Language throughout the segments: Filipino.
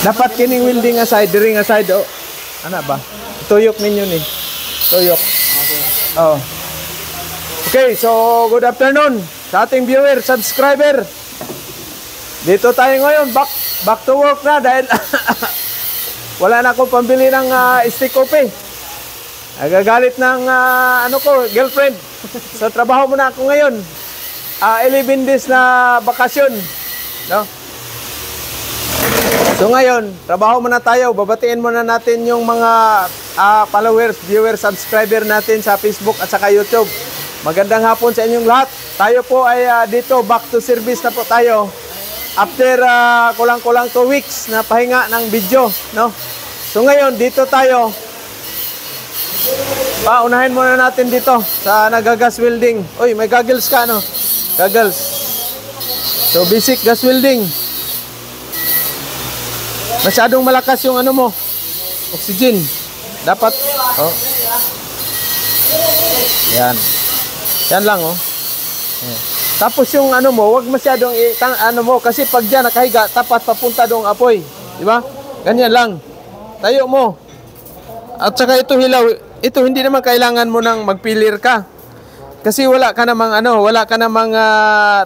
Dapat kining welding aside, diri nga side. Oh. Ano ba? Tuyok ninyo ni. Tuyok. Oh. Okay, so good afternoon sa ating viewer, subscriber. Dito tayo ngayon, back to work na dahil wala na akong pambili ng stick coffee. Nagagalit ng girlfriend. So trabaho muna ako ngayon. 11 days na bakasyon, no? So ngayon, trabaho muna tayo. Babatiin muna natin yung mga followers, viewers, subscriber natin sa Facebook at saka YouTube. Magandang hapon sa inyong lahat. Tayo po ay dito, back to service na po tayo. After kulang-kulang 2 weeks na pahinga ng video, no? So ngayon, dito tayo. Unahin muna natin dito sa nagagas welding. Uy, may goggles ka, no? Goggles. So basic gas welding. Masyadong malakas yung ano mo, oxygen. Dapat, oh. Yan. Yan lang, oh. Yan. Tapos yung ano mo, wag masyadong ano mo, kasi pag diyan nakahiga, tapat papunta dong apoy. Di ba? Ganyan lang. Tayo mo. At saka ito hilaw, ito hindi naman kailangan mo nang magpilir ka. Kasi wala ka namang wala ka namang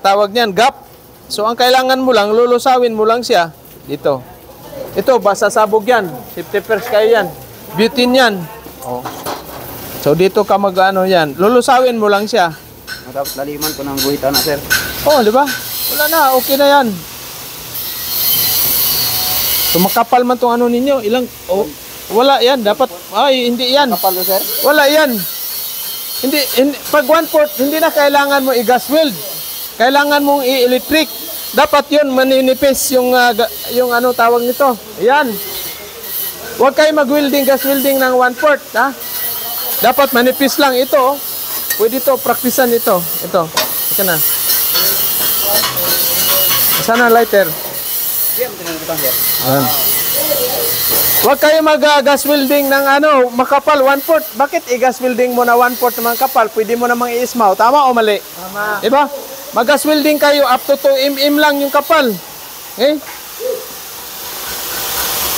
tawag niyan, gap. So ang kailangan mo lang, lulusawin mo lang siya dito. Ito, basta sabog yan. Safety first kayo yan. Butane yan. Oh. So, dito ka yan. Lulusawin mo lang siya. Dapat laliman ko ng guhita na, sir. Oh, di ba? Wala na. Okay na yan. So, makapal man itong ninyo. Ilang... Oh, wala yan. Dapat... Ay, hindi yan. Kapal na, sir? Wala yan. Hindi pag 1/4, hindi na kailangan mo i-gas weld. Kailangan mong i-electric. Dapat yun, maninipis yung tawag nito. Ayan. Huwag kayo mag-welding, gas welding ng 1/4, ha? Dapat manipis lang ito. Oh. Pwede ito, praktisan ito. Ito. Ika na. Sana lighter. Ayan. Huwag kayo mag-gas welding ng makapal 1/4. Bakit i-gas welding mo na 1/4 naman kapal? Pwede mo namang i-ismaw. Tama o mali? Tama. Diba? Mag-gas welding kayo up to 2 mm lang yung kapal. Okay?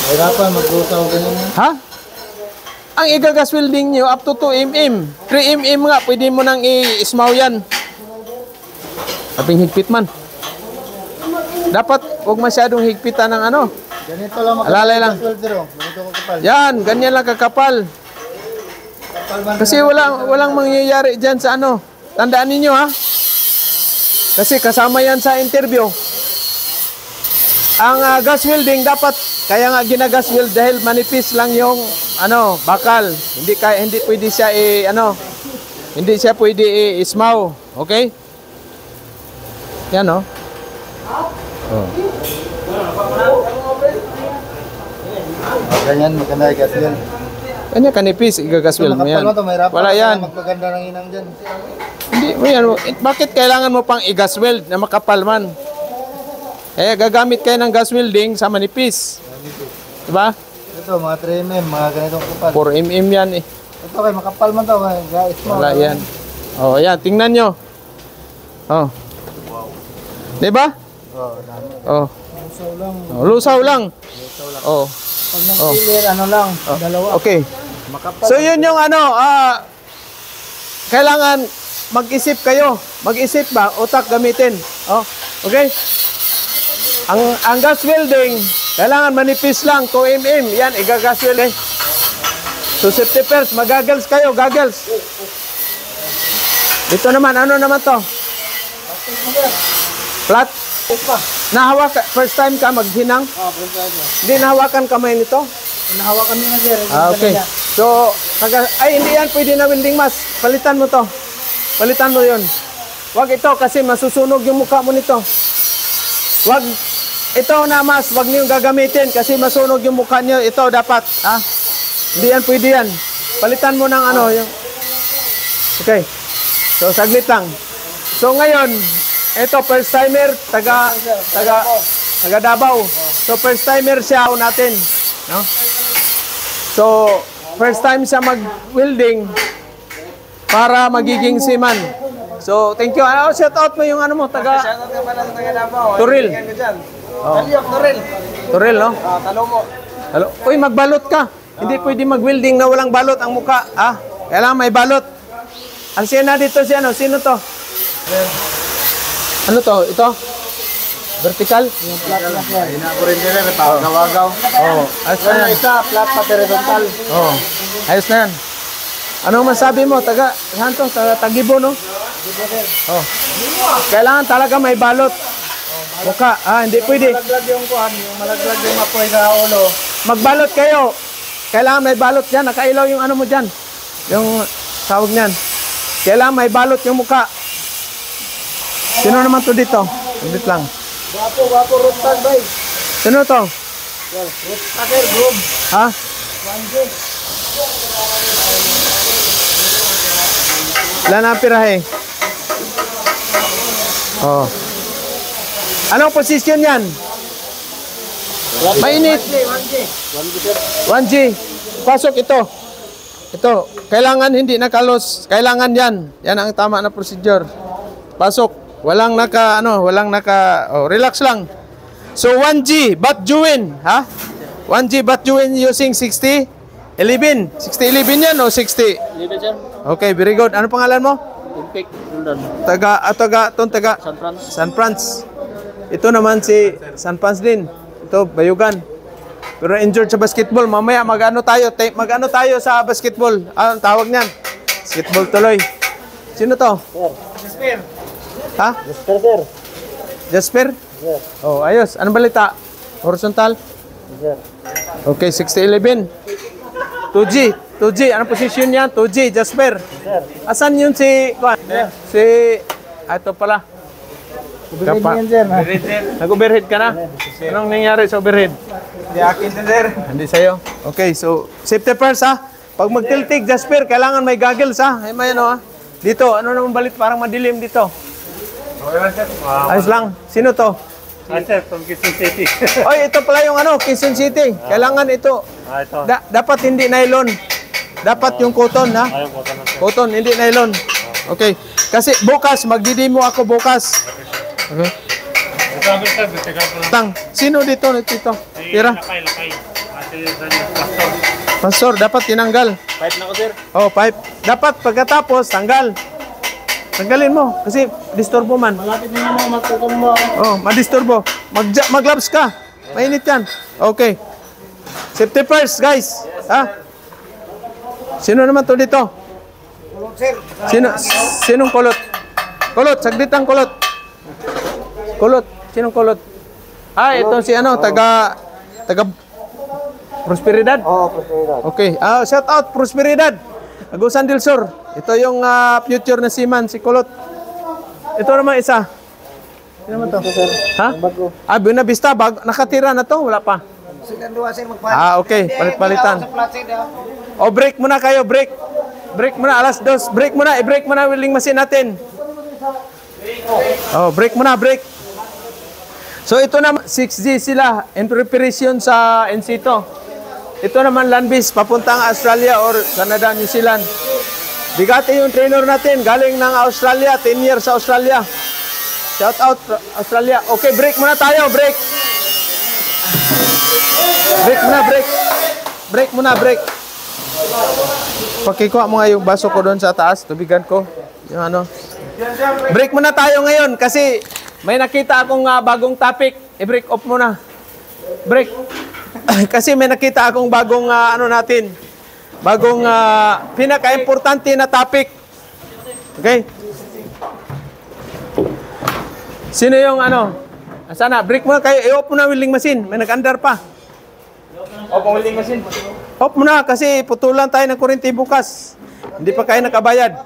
Mahirapan mag-usaw ganyan. Ha? Ang i-gas welding nyo up to 2 mm. 3 mm nga, pwede mo nang i-ismaw yan. Sabing higpit man. Dapat huwag masyadong higpitan ng Ganito lang alalay lang. Ganito kakapal. Yan, ganyan lang kakapal. Kasi walang mangyayari dyan sa Tandaan ninyo, ha? Kasi kasama yan sa interview. Ang gas welding dapat, kaya nga ginagas weld dahil manipis lang yung bakal. Hindi pwede siya hindi siya pwede ismaw. Okay? Yan, oh. Ganyan, maganda gas weld. Kanya kanipis, igagas weld mo yan. Wala yan. Magpaganda ng inang dyan. Hindi mo yan. Bakit kailangan mo pang i-gas weld na makapal man? Kaya gagamit kayo ng gas welding sa manipis. Diba? Ito, mga 3 mm, mga ganitong kapal. 4 mm yan eh. Ito kay makapal man to, guys. Wala yan. Oh, yan. Tingnan nyo. Oh. Diba? Oh, Oh. lusaw lang. Oh, lusaw lang. Oh. Pag nag-clear, dalawa. Okay. Makapal. So yun yung kailangan mag-isip kayo. Mag-isip ba? Utak gamitin. Oh. Okay? Ang gas welding, kailangan manipis lang, 2 mm. Yan, i-gas weld eh. So safety first, mag-goggles kayo, goggles. Dito naman, ano naman to? Flat? Nahawakan, first time ka maghinang? First time. Hindi nahawakan kamay nito? Nahawakan mo na, sir. Okay. So, hindi yan pwede na welding mask. Palitan mo to. Palitan mo yun. Wag ito kasi masusunog yung mukha mo nito. Wag ito na mask, wag niyo gagamitin kasi masunog yung mukha niyo. Ito dapat, ha? Hindi yan pwede yan. Palitan mo ng yung... Okay. So, saglit lang. So, ngayon, ito first timer, taga Davao. So, first timer siya natin, no? So, first time siya mag-welding para magiging seaman. So, thank you. Shout out mo yung mo, taga... Shout out ka pala sa taga Davao. Turil. Turil. Torel, no? Talo mo. Halo. Uy, magbalot ka. Hindi pwede mag-welding na walang balot ang muka. Ah, kailangan may balot. Ang sina dito si ano? Sino to? Ano to? Ito? Vertical? Yung flat na sir. Hinabo rin nila, napakagawagaw. Oo. Ayos na yan. Isa, flat pa horizontal. Oo. Ayos na yan. Ano masabi mo? Saan to? Tagibo, no? Oh. Kailangan talaga may balot. Muka. Ah, hindi pwede. Malaglag yung kuhan, yung malaglag yung apoy sa ulo. Magbalot kayo. Kailangan may balot yan. Nakailaw yung ano mo dyan. Yung tawag niyan. Kailangan may balot yung muka. Sino naman to dito? Ulit lang. Wapo, rooftag bay. Sino to? Rooftagger, group. Ha? 1G. Ilan ang pirahe? Oh. Anong posisyon yan? Mainit. 1G. 1G. Pasok ito. Ito. Kailangan hindi nakalos. Kailangan yan. Yan ang tama na procedure. Pasok. Walang relax lang. So 1G, bat join, ha? 1G bat join using 60, 11. 60-11 yan o 60? Okay, very good. Ano pangalan mo? Impik, London. Taga San Franz. Ito naman si San Franz din. Ito, Bayugan. Pero injured sa basketball. Mamaya mag-ano tayo sa basketball. Ang tawag niyan? Basketball tuloy. Sino to? Jasper. Ha? Jasper, sir. Jasper? Yes. Oh, ayos. Anong balita? Horizontal? Sir. Okay, 60-11. 2G. Anong position yan? 2G, Jasper. Sir. Asan yun si... ito pala. Ubigay niyo yan, sir. Nag-overhead ka na? Anong nangyari sa overhead? Hindi akin na, sir. Hindi sa'yo. Okay, so safety first ha. Pag magtiltig, Jasper, kailangan may goggles ha. Ay, may ano ha. Dito, ano naman balit? Parang madilim dito. Ayos lang. Sino to? Sir, from Quezon City. Oy, ito pala yung ano, Quezon City. Kailangan ito. Ito. Dapat hindi nylon. Dapat yung cotton, ha? Cotton, hindi nylon. Okay. Kasi bukas, magdidemo ako bukas. Okay. Tang, sino dito? Tira. Lakay. Pastor, dapat tinanggal. Pipe na ko, sir. Oh, pipe. Dapat pagkatapos, tanggal. Tanggalin mo. Kasi disturbo man. Malapit na naman magtutom mo. Oh, madisturbo. Mag-gloves ka. Mainit yan. Okay. Safety first, guys. Ha? Sino naman to dito? Sir. Sinong kulot? Kulot, saglit ang kulot. Kulot. Sinong kulot? Ah, ito si ano, taga Prosperidad? Oo, Prosperidad. Okay. Shout out Prosperidad. Agusan del Sur. Ito yung future na seaman, si Kulot. Ito naman isa. Sino naman to? Ha? Bago. Buena Vista, nakatira na to, wala pa. Sigan duwa, sir, magpalit. Okay, palit-palitan. Sa flat side, ha? O break muna kayo, break. Break muna, alas 2. Break muna, i-break muna welding machine natin. Oh, break muna, break. So ito naman, 6G sila in preparation sa Encito. Ito naman land-based, papuntang Australia or Canada, New Zealand. Bigati yung trainer natin, galing ng Australia, 10 years sa Australia. Shout out Australia. Okay, break muna tayo, break. Break muna, break. Break muna, break. Pakikuha mo nga yung baso ko doon sa taas, tubigan ko. Yung ano. Break muna tayo ngayon kasi may nakita akong bagong topic. I-break off muna. Break. Kasi may nakita akong bagong bagong pinaka-importante na topic. Okay? Sino yung ano? Sana, break muna kayo. I-off muna welding machine. May nag-under pa. Off ang welding machine. Off muna kasi putulan tayo ng kuryente bukas. Hindi pa kayo nakabayad.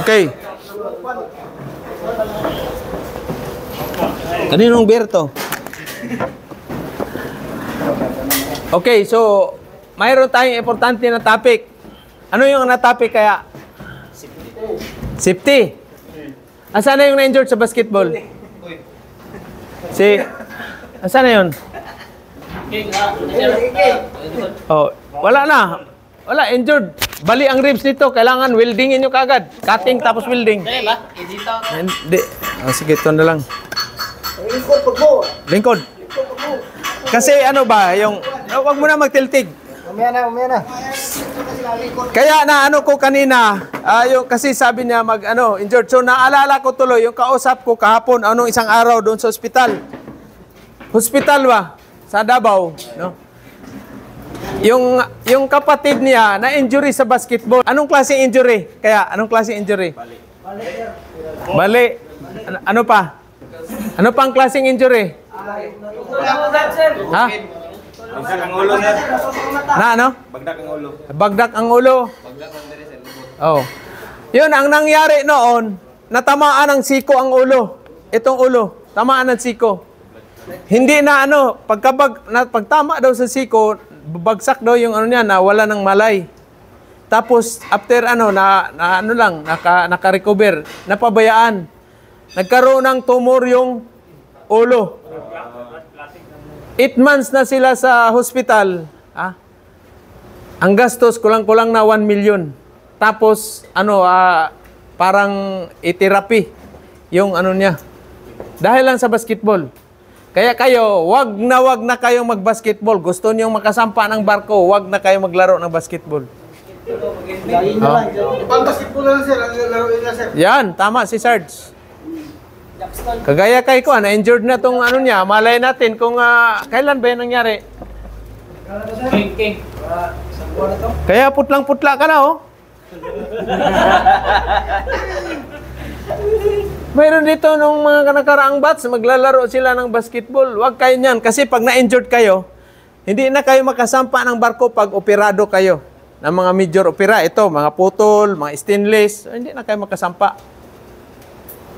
Okay. Kaninong beer to? Okay, so mayroon tayong importante na topic. Ano yung na topic kaya? Safety. Asan na yung na-injured sa basketball? Asan na yun? Oh, wala na. Wala, injured. Bali ang ribs nito, kailangan weldingin nyo kagad. Cutting tapos welding. Hindi. Sige, ito na lang. Lingkod po po. Lingkod. Kasi ano ba, yung, wag mo na magtiltig. Umaya na. Kaya na ano ko kanina, yung, kasi sabi niya injured. So naalala ko tuloy, yung kausap ko kahapon, anong isang araw doon sa ospital. Hospital ba? Sa Davao, no? Yung kapatid niya na injury sa basketball. Anong klaseng injury? Anong klaseng injury? Bali. Ano pa? Ano pang klaseng injury? Ha? Bagdak ang ulo, sir. Na ano? Bagdak ang ulo. Bagdak ang ulo. Oh. Yun ang nangyari noon, natamaan ng siko ang ulo. Itong ulo, tamaan ng siko. Hindi na pagtama daw sa siko, bagsak daw yung niya, nawala ng malay. Tapos after naka-recover, napabayaan. Nagkaroon ng tumor yung ulo. 8 months na sila sa hospital. Ang gastos kulang-kulang na 1 million. Tapos parang i-therapy yung niya. Dahil lang sa basketball. Kaya kayo, wag na kayong mag-basketball. Gusto niyong makasampa ng barko, wag na kayong maglaro ng basketball. Pang basketball na, sir. Laruin na, sir. Yan, tama si Sarge. Kagaya kay ko, na-injured na tong niya. Malay natin kung kailan ba yan nangyari. Kaya putlang-putla ka na, oh. Mayroon dito nung mga nakaraang bats, maglalaro sila ng basketball. Huwag kayo niyan. Kasi pag na-injured kayo, hindi na kayo makasampa ng barko pag operado kayo. Ng mga major opera. Ito, mga putol, mga stainless. Hindi na kayo makasampa.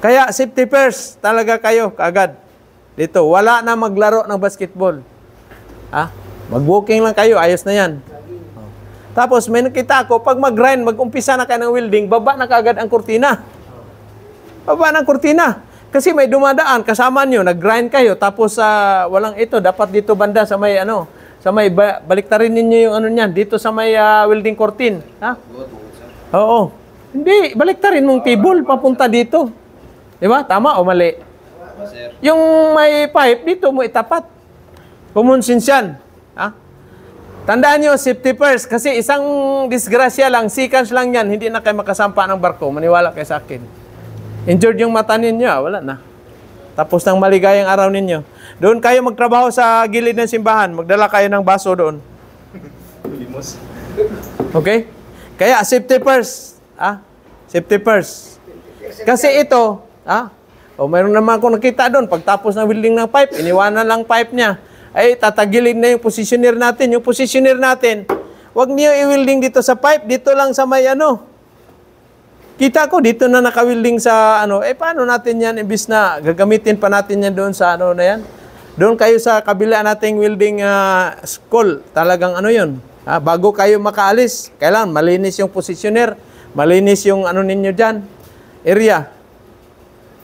Kaya safety first talaga kayo kaagad. Dito, wala na maglaro ng basketball. Mag-walking lang kayo, ayos na yan. Tapos may nakita ako, pag mag-grind, mag-umpisa na kayo ng welding, baba na kaagad ang kurtina. Baba ng kurtina. Kasi may dumadaan, kasama nyo, nag-grind kayo, tapos walang ito, dapat dito banda sa may baliktarin ninyo yung niyan, dito sa may welding curtain. Oo. Hindi, baliktarin mong table, papunta dito. Diba? Tama o mali? Yung may pipe, dito mo itapat. Common sense yan. Tandaan nyo, safety first. Kasi isang disgrasya lang, seconds lang yan, hindi na kayo makasampa ng barko. Maniwala kayo sa akin. Injured yung mata ninyo, wala na. Tapos ng maligayang araw ninyo. Doon kayo magtrabaho sa gilid ng simbahan. Magdala kayo ng baso doon. Okay? Kaya safety first. Safety first. Kasi ito, mayroon naman ako nakita doon. Pagtapos ng welding ng pipe, iniwanan lang pipe niya. Ay, tatagilid na yung positioner natin. Yung positioner natin, wag niyo i-welding dito sa pipe. Dito lang sa may Kita ko, dito na naka-welding sa paano natin yan? Imbis na gagamitin pa natin yan doon sa na yan. Doon kayo sa kabila nating welding school. Talagang yun. Bago kayo makaalis, kailangan malinis yung positioner. Malinis yung ninyo dyan. Area.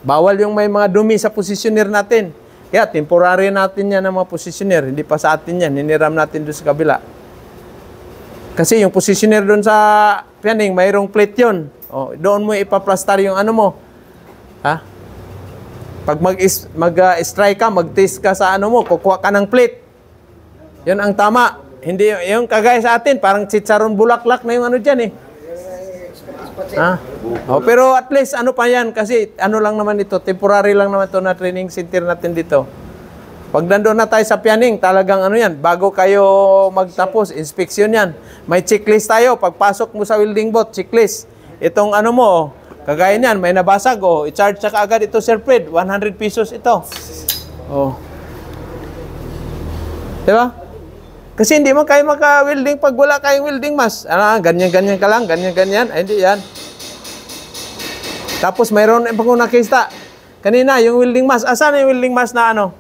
Bawal yung may mga dumi sa positioner natin. Kaya temporary natin yan ng mga positioner. Hindi pa sa atin yan. Hiniram natin doon sa kabila. Kasi yung positioner doon sa pianing, mayroong plate yun. Doon mo ipaplastar yung mo. Pag mag-strike ka, mag-test ka sa mo, kukuha ka ng plate. Yun ang tama. Hindi yung kagaya sa atin, parang chicharon bulaklak na yung dyan eh. Pero at least pa yan kasi lang naman ito, temporary lang naman ito na training center natin dito. Pag nandun na tayo sa pianing, talagang yan, bago kayo magtapos, inspection yan. May checklist tayo, pagpasok mo sa welding boat, checklist. Itong mo, kagaya niyan, may nabasag, i-charge ka agad ito, Sir Fred, 100 pesos ito. Diba? Kasi hindi mo kayo maka-welding pag wala kayong welding mask. Ganyan-ganyan ka lang, ganyan-ganyan. Ay, hindi yan. Tapos mayroon pag nakita. Kanina, yung welding mask. Asan yung welding mask na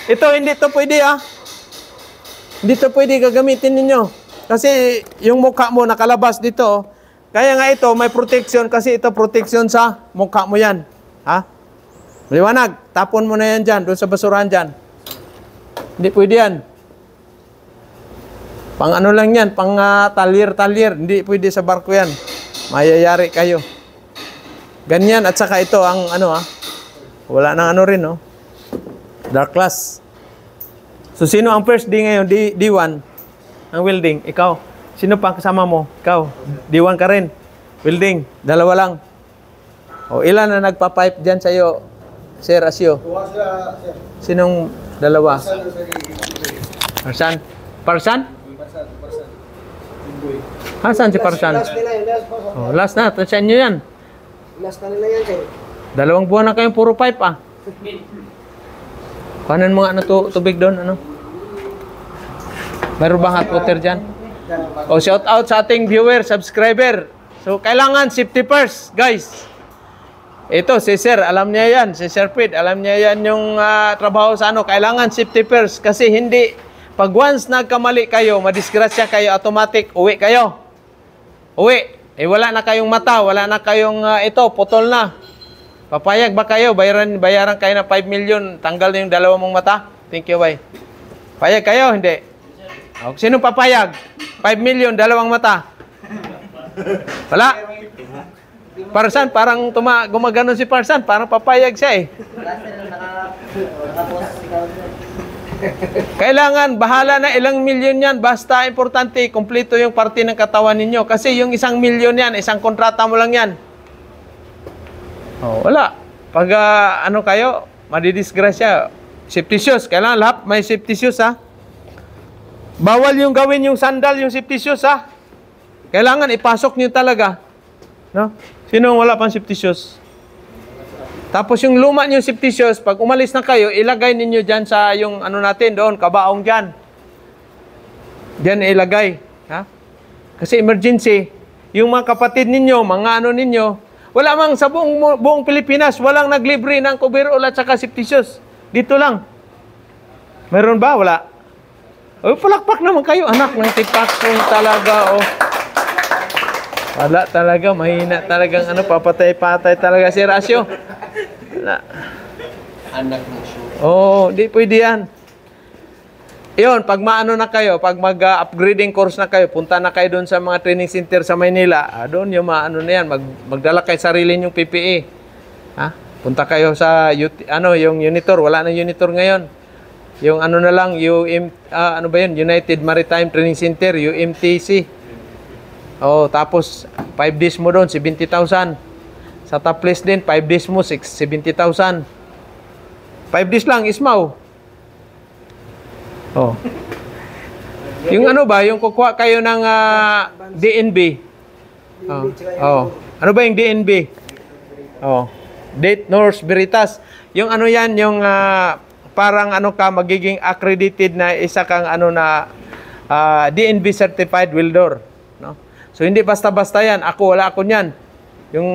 Ito, hindi to pwede Hindi to pwede gagamitin ninyo. Kasi yung mukha mo nakalabas dito. Kaya nga ito, may protection kasi ito protection sa mukha mo yan. Maliwanag. Tapon mo na yan dyan, doon sa basurahan dyan. Hindi pwede yan. Pang lang yan, pang talyer-talyer. Hindi pwede sa barko yan. Mayayari kayo. Ganyan at saka ito ang wala nang rin Dark class. So, sino ang first D ngayon? D1. Ang welding. Ikaw. Sino pa kasama mo? Ikaw. D1 ka rin. Welding. Dalawa lang. O, ilan na nagpa-pipe dyan sa'yo, Sir Asio? Tuwa sila, sir. Sinong dalawa? Parsan, sir. Parsan? Parsan? Parsan. Imboy. Hasan si Parsan? Last nila yun, last po. Oh, last na. Sa inyo yan. Last na nila yan, sir. 2 buwan na kayong puro pipe ah. Paano mga ano tubig doon? Ano? Meron bang hot water dyan? O, shout out sa ating viewer, subscriber. So, kailangan safety first, guys. Ito, si Sir, alam niya yan. Si Sir Pete, alam niya yan yung trabaho sa ano. Kailangan safety first. Kasi hindi, pag once nagkamali kayo, madisgrasya kayo, automatic, uwi kayo. Uwi. Eh, wala na kayong mata, wala na kayong ito, putol na. Papayag ba kayo? Bayaran kayo na 5 million, tanggal na yung 2 mong mata? Thank you, bye. Payag kayo? Hindi. Oh, sino papayag? 5 million, 2 mata. Wala. Parsan, parang gumagano si Parsan, parang papayag siya eh. Kailangan, bahala na ilang milyon yan, basta importante, kumpleto yung parte ng katawan ninyo. Kasi yung 1 milyon yan, isang kontrata mo lang yan. Oh, wala. Pag ano kayo, madidisgrasya. Safety shoes, kailangan lahat may safety shoes ha. Bawal yung gawin yung sandal, yung safety shoes ha. Kailangan ipasok nyo talaga. No? Sino wala pang safety shoes? Tapos yung luma nyo safety shoes, pag umalis na kayo, ilagay ninyo dyan sa yung ano natin doon, kabaong dyan. Dyan ilagay. Ha? Kasi emergency, yung mga kapatid ninyo, mga ano ninyo, wala mang sa buong Pilipinas, walang naglibre ng coverall at saka safety shoes. Dito lang. Meron ba? Wala. O, palakpak naman kayo, anak ng tipakson talaga, oh. Wala talaga, mahina talagang ano, papatay-patay talaga si Rasyo. Wala. Anak ng shoe. Oo, di pwede yan. Yun, pag maano na kayo, pag mag-upgrading course na kayo, punta na kayo doon sa mga training center sa Maynila, doon yung maano na yan, magdala kayo sarili yung PPE. Ha? Punta kayo sa, yung Unitor, wala na Unitor ngayon. Yung ano na lang, ano ba yun? United Maritime Training Center, UMTC. Oh, tapos 5 days mo doon, 70,000. Sa Topless din, 5 days mo, 70,000. 5 days lang, Ismaw. Oh. Yung ano ba, yung kukuha kayo ng DNB. Oh. Ano ba yung DNB? Oh. Date North Veritas. Yung ano yan, yung parang ano ka, magiging accredited na isa kang ano na DNB certified welder. No? So hindi basta-basta yan. Wala ako niyan. Yung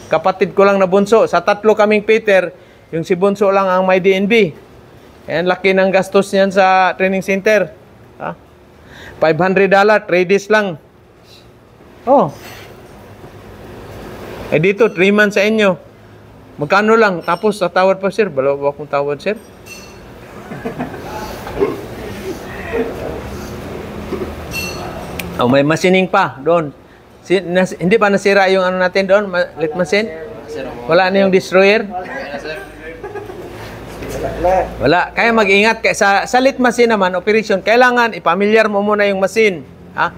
kapatid ko lang na bunso. Sa 3 kaming Peter, yung si bunso lang ang may DNB. Ayan, laki ng gastos niyan sa training center. Ha? $500, 3 days lang. Oh. Eh dito, 3 months sa inyo. Magkano lang? Tapos, sa tawad pa, sir. Balaw ba akong tawad, sir? Oh, may machining pa doon. Hindi pa nasira yung ano natin doon? Lit machine? Wala na yung destroyer? Wala. Kaya mag-ingat. Sa lit machine naman, operation, kailangan ipamilyar mo muna yung machine. Ha?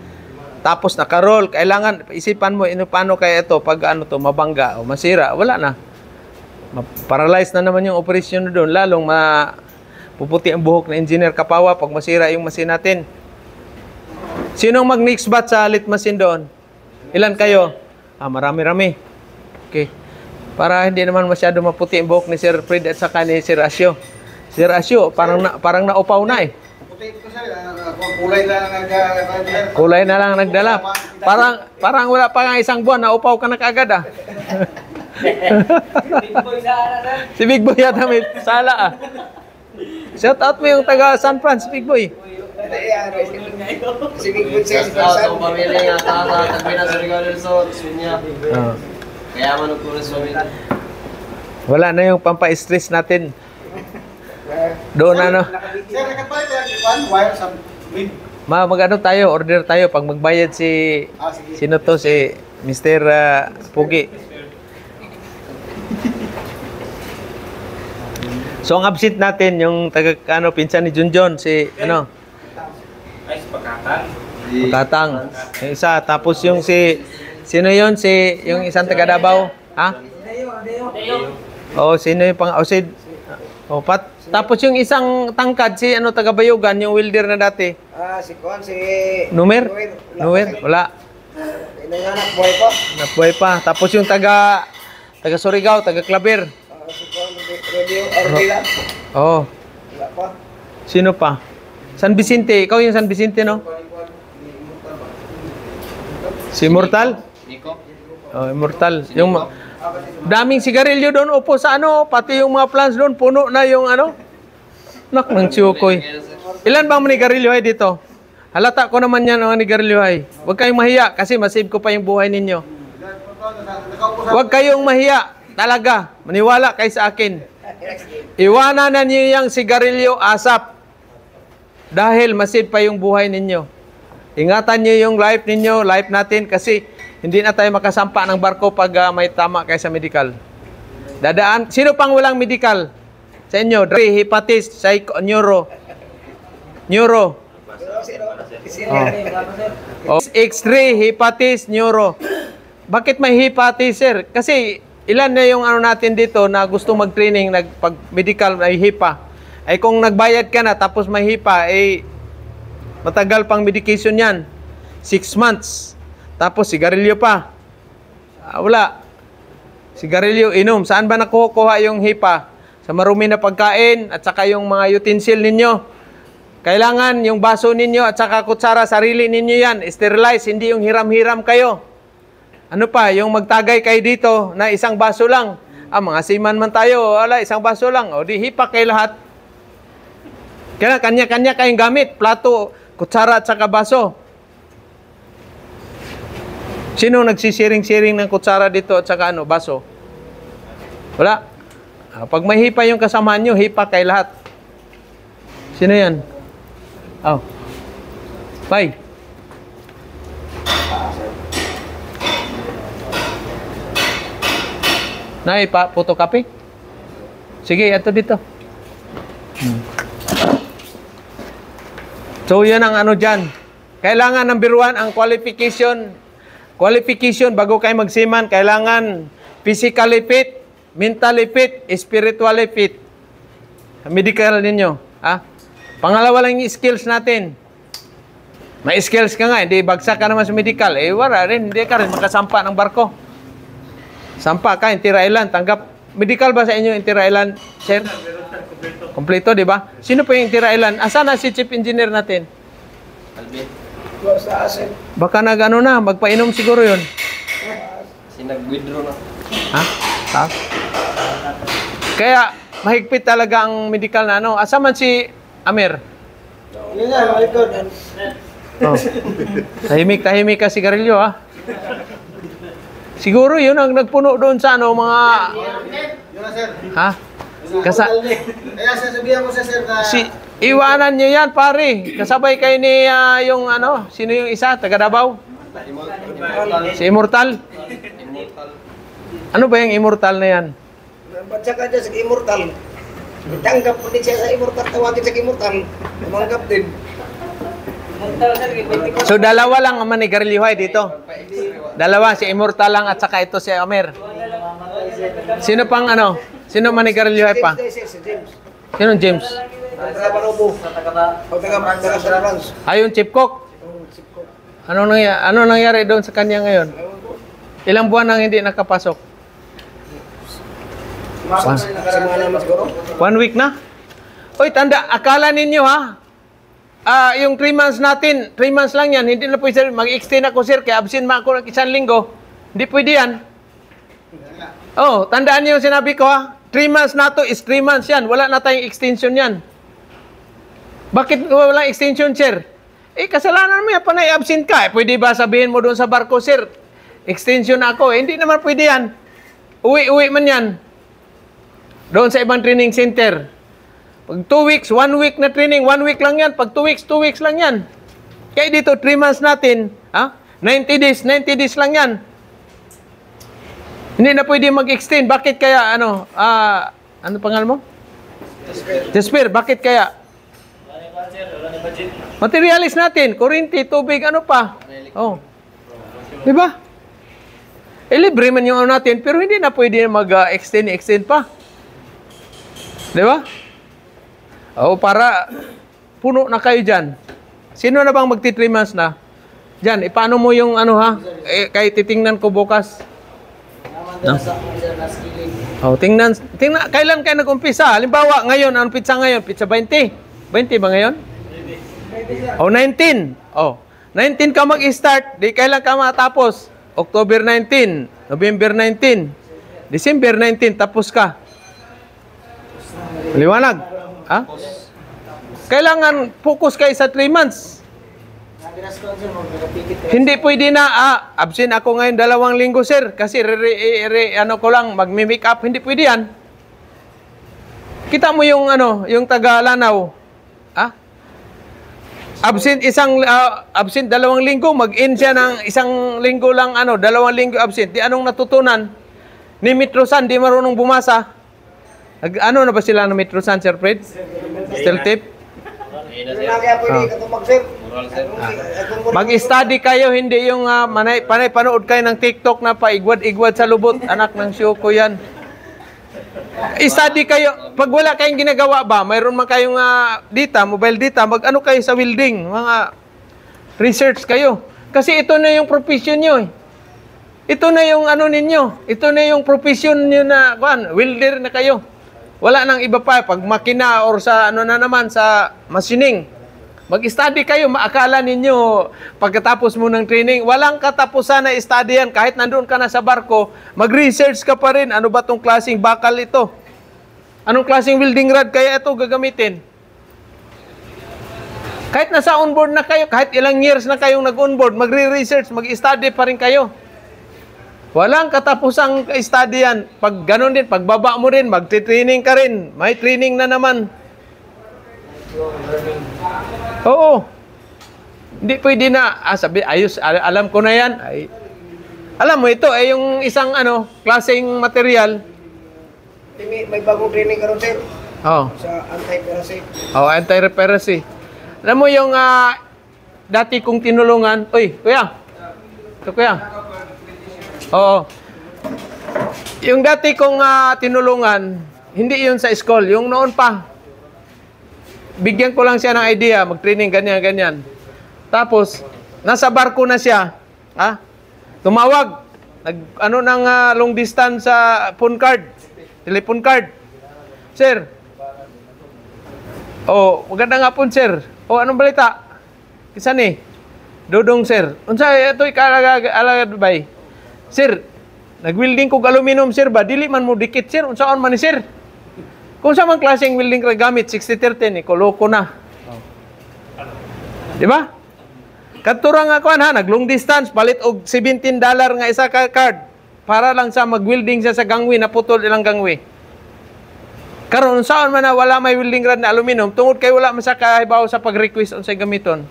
Tapos naka-roll. Kailangan, isipan mo, paano kaya ito pag ano to, mabangga o masira. Wala na. Paralyze na naman yung operation doon. Lalong puputi ang buhok na engineer Kapawa pag masira yung machine natin. Sinong mag-mix bat sa lit machine doon? Ilan kayo? Marami-rami. Okay. Para hindi naman masyado maputi ang buhok ni Sir Fred at saka ni Sir Asyo. Sir Asyo, parang naupaw na eh. Puti ito, sir. Kulay na lang nagdala. Kulay na lang nagdala. Parang wala pa nga isang buwan, naupaw ka na kaagad ah. Si Big Boy yata may sala ah. Shout out mo yung taga San Fran, si Big Boy. Si Big Boy sa So, pamilya nga tagbi na sa Ricardo Resort, Sunya. Kaya man ang pulis pamilya. Wala na yung pampa-stress natin. Doon ano. Sir, nakapalit yan. Wire sa mid. Mag-ano tayo, order tayo pag magbayad si Sige. sino to, si Mr. So ang absent natin yung taga ano pinsan ni Junjon si ano Ay, pagkatan. Katang. Yung isa tapos yung si sino yon si yung isang taga Davao, ha? Oh, sino yung pang si tapos yung isang tangkad si ano taga Bayugan yung welder na dati. Si Kuan, si... Numer? Wala. Inanganak boy po. Nabuhay pa. Tapos yung taga Surigao, taga Claver. Si Kuan, Radio Arvila. Oh, Wala pa. sino pa? San Vicente, ikaw yung San Vicente, no? Si Immortal? Nico? Oh, Immortal. Yung daming sigarilyo doon, upo sa ano, pati yung mga plants doon, puno na yung ano. Nak ng Chukoy. Ilan bang manigarilyo ay dito? Halata ko naman yan ang manigarilyo ay. Huwag kayong mahiya kasi masave ko pa yung buhay ninyo. Huwag kayong mahiya. Talaga. Maniwala kayo sa akin. Iwanan na niyo yung sigarilyo asap. Dahil masave pa yung buhay ninyo. Ingatan niyo yung life ninyo, life natin kasi hindi na tayo makasampa ng barko pag may tama kayo sa medical. Dadaan. Sino pang walang medical? Sa inyo, hepatitis, neuro. Oh. X-ray, hepatitis, neuro. Bakit may hepatitis, sir? Kasi ilan na yung ano natin dito na gusto mag-training, pag medical, may hepa. Ay kung nagbayad ka na tapos may hepa, eh matagal pang medication yan. 6 months. Tapos sigarilyo pa. Wala. Sigarilyo, inom. Saan ba nakukuha yung hepa? Sa marumi na pagkain at saka yung mga utensil ninyo. Kailangan yung baso ninyo at saka kutsara, sarili ninyo yan. Sterilize, hindi yung hiram-hiram kayo. Ano pa, yung magtagay kayo dito na isang baso lang. Mga seaman man tayo, wala, isang baso lang. O di hipak kayo lahat. Kaya kanya-kanya kayong gamit. Plato, kutsara at saka baso. Sino nagsisiring-siring ng kutsara dito at saka ano, baso? Wala. Pag may hipa yung kasamahan nyo, hipa kay lahat. Sino yan? Oh. Bye. Pa, photocopy? Sige, ito dito. So, yan ang ano dyan. Kailangan number 1, ang qualification. Qualification, bago kayo magsiman, kailangan physically fit, mentally fit, spiritually fit. Medical ninyo. Ha? Pangalawa lang yung skills natin. May skills ka nga, hindi bagsak ka naman sa medical. Eh, wala rin, hindi ka rin makasampa ng barko. Sampa ka, Intira Island, tanggap. Medical ba sa inyo, Intira Island, sir? Kompleto, di ba? Sino po yung Intira Island? Asan na si chief engineer natin? Alvin? Sa asin. Baka nag-ano na, magpainom siguro yun. Kasi nag-withdraw na. Ha? Ha? Kaya, mahigpit talaga ang medical na ano. Asa man si Amir? Yun nga, malikod. Oh. Tahimik ka sigarilyo, ha? Siguro yun ang nagpuno doon sa ano, mga... Yun na, sir. Ha? Kaya sasabihan ko sa sir na... Iwanan nyo yan, pare. Kasabay kayo ni yung ano, sino yung isa? Taga Davao? Si Immortal? Ano ba yung Immortal na yan? Ba't saka dyan sa Immortal? Tanggap po din siya sa Immortal. Tawagin sa Immortal. Tumanggap din. So, dalawa lang ang manigarilyohay dito. Dalawa, si Immortal lang at saka ito si Amir. Sino pang ano? Sino manigarilyohay pa? Sino James? Ayun, Chief Cook. Ano nangyari doon sa kanya ngayon? Ilang buwan nang hindi nakapasok? 1 week na? Uy, tanda, akala ninyo ha? Yung 3 months natin, 3 months lang yan, hindi na pwede mag-extend ako sir, kaya absent ma ako ng 1 linggo. Hindi pwede yan. Oh, tandaan niyo yung sinabi ko ha? 3 months na to is 3 months yan. Wala na tayong extension yan. Bakit walang extension, sir? Kasalanan mo yan, panay absent ka. Pwede ba sabihin mo doon sa barko, sir? Extension ako. Hindi naman pwede yan. Uwi man yan. Doon sa ibang training center. Pag 2 weeks, 1 week na training, 1 week lang yan. Pag 2 weeks lang yan. Kaya dito, 3 months natin, 90 days lang yan. Hindi na pwede mag-extend. Bakit kaya, ano pangalan mo? Jasper, bakit kaya? Materialis natin, kurinti, tubig, ano pa? Oh. Di ba? Libre man yung ano natin, pero hindi na pwede mag-extend pa. Di ba? O, para puno na kayo dyan. Sino na bang magti 3 months na? Dyan, paano mo yung ano ha? Kahit titingnan ko bukas. No? Oh, tingnan, kailan kayo nag-umpisa? Halimbawa, ngayon, anong pizza ngayon? Pizza 20? 20 ba ngayon? Oh, 19. Oh, 19 ka mag-start, di kailan ka matapos? October 19, November 19, December 19, tapos ka. Liwanag? Ha? Kailangan focus kayo sa 3 months. Hindi pwede na, absent ako ngayon 2 linggo, sir. Kasi ano ko lang, magmi-make up. Hindi pwede yan. Kita mo yung ano, yung taga-Lanao. Absent absent 2 linggo, mag-in siya ng 1 linggo lang, 2 linggo absent. Di anong natutunan? Ni Metrosan, di marunong bumasa. Ano na ba sila ng Metrosan, Sir Fred? Still tip? Mag-study kayo, hindi yung panood kayo ng TikTok na paigwad-igwad sa lubot. Anak ng Syoko yan. I-study kayo. Pag wala kayong ginagawa ba, mayroon man kayong data, mobile data, mag-ano kayo sa welding, mga research kayo. Kasi ito na yung profession nyo. Ito na yung ano ninyo. Ito na yung profession nyo na, welder na kayo. Wala nang iba pa, pag makina or sa ano na naman, sa machining. Mag-study kayo, maakala ninyo, pagkatapos mo ng training, walang katapusan na study yan. Kahit nandoon ka na sa barko, mag-research ka pa rin. Ano ba tong klaseng bakal ito? Anong klaseng welding rod kaya ito gagamitin? Kahit nasa onboard na kayo, kahit ilang years na kayong nag-onboard, magre-research, mag-study pa rin kayo. Walang katapusang study yan. Pag ganun din, pagbaba mo rin, magti-training ka rin. May training na naman. Oo. Hindi pwede na, sabi, ayos, alam ko na yan. Ay, alam mo, ito ay yung isang klaseng material. May bagong training ka ron, sir. Oh. Sa anti-piracy. Oh, anti-piracy. Alam mo yung dati kong tinulungan. Uy, kuya. Ito, kuya. Oo. Yung dati kong tinulungan, hindi yun sa school. Yung noon pa. Bigyan ko lang siya ng idea, mag-training, ganyan. Tapos, nasa barko na siya. Tumawag. Ng long distance sa phone card. Telephone card. Sir. Oh, maganda nga po, sir. Oh, anong balita? Kisa ni? Dodong, sir. Unsa, ito'y kalagad bay. Sir, nag-welding kog aluminum, sir ba? Dili man mo dikit, sir. Unsaon man ni, sir? Kung sa mga klaseng welding ka gamit, 60-30 ni, koloko na. Di ba? Katurang ako nag-long distance, palit og $17 nga isa ka card para lang sa mag-welding siya sa gangway, naputol ilang gangway. Karon saan man na wala may welding rod na aluminum, tungod kay wala man sa kahibaw sa pag-request unsay gamiton.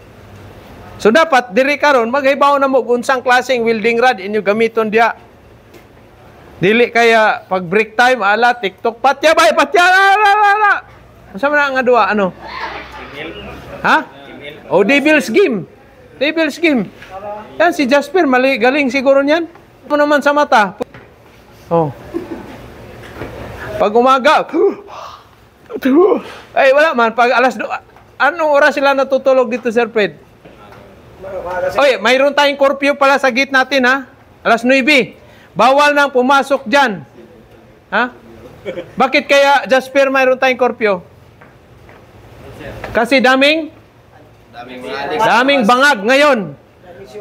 So dapat diri karon maghibaw na mo unsang klaseng welding rod inyo gamiton diha. Dili kaya pag break time ala TikTok patya bay patya. Unsa man nga duwa ano? Ha? Oh, Devil's Game. Devil's Game. Yan si Jasper galing siguro niyan. Ano naman sa mata? Oh. Pag umaga, ay wala man. Pag alas 2, anong oras sila natutulog dito, Sir Fred? Oy, mayroon tayong curfew pala sa gate natin, ha? Alas 9. Bawal nang pumasok dyan. Ha? Bakit kaya, Jasper, mayroon tayong curfew? Kasi daming bangag ngayon.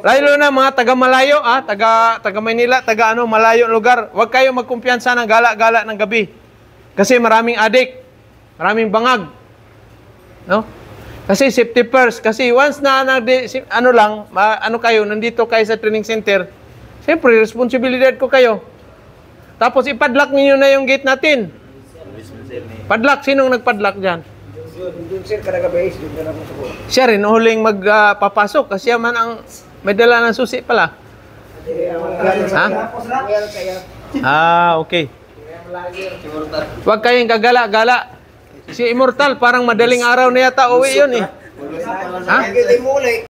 Lalo na mga taga-malayo, taga Manila, malayo lugar. Huwag kayo magkumpiyansa ng gala-gala ng gabi. Kasi maraming adik, maraming bangag. No? Kasi safety first. Kasi once na kayo, nandito kayo sa training center, siyempre, responsibilidad ko kayo. Tapos ipadlock ninyo na yung gate natin. Padlock, sinong nagpadlock dyan? Doon, sir, kadagabais, doon na lang mo siguro. Siya rin, huling magpapasok. Kasi man ang may dala ng susi pala. Ha? Okay. Huwag kayong gagala-gala. Si Immortal, parang madaling araw na yata uwi yun eh. Wala sa pala Ha? Lagi di mo ulit.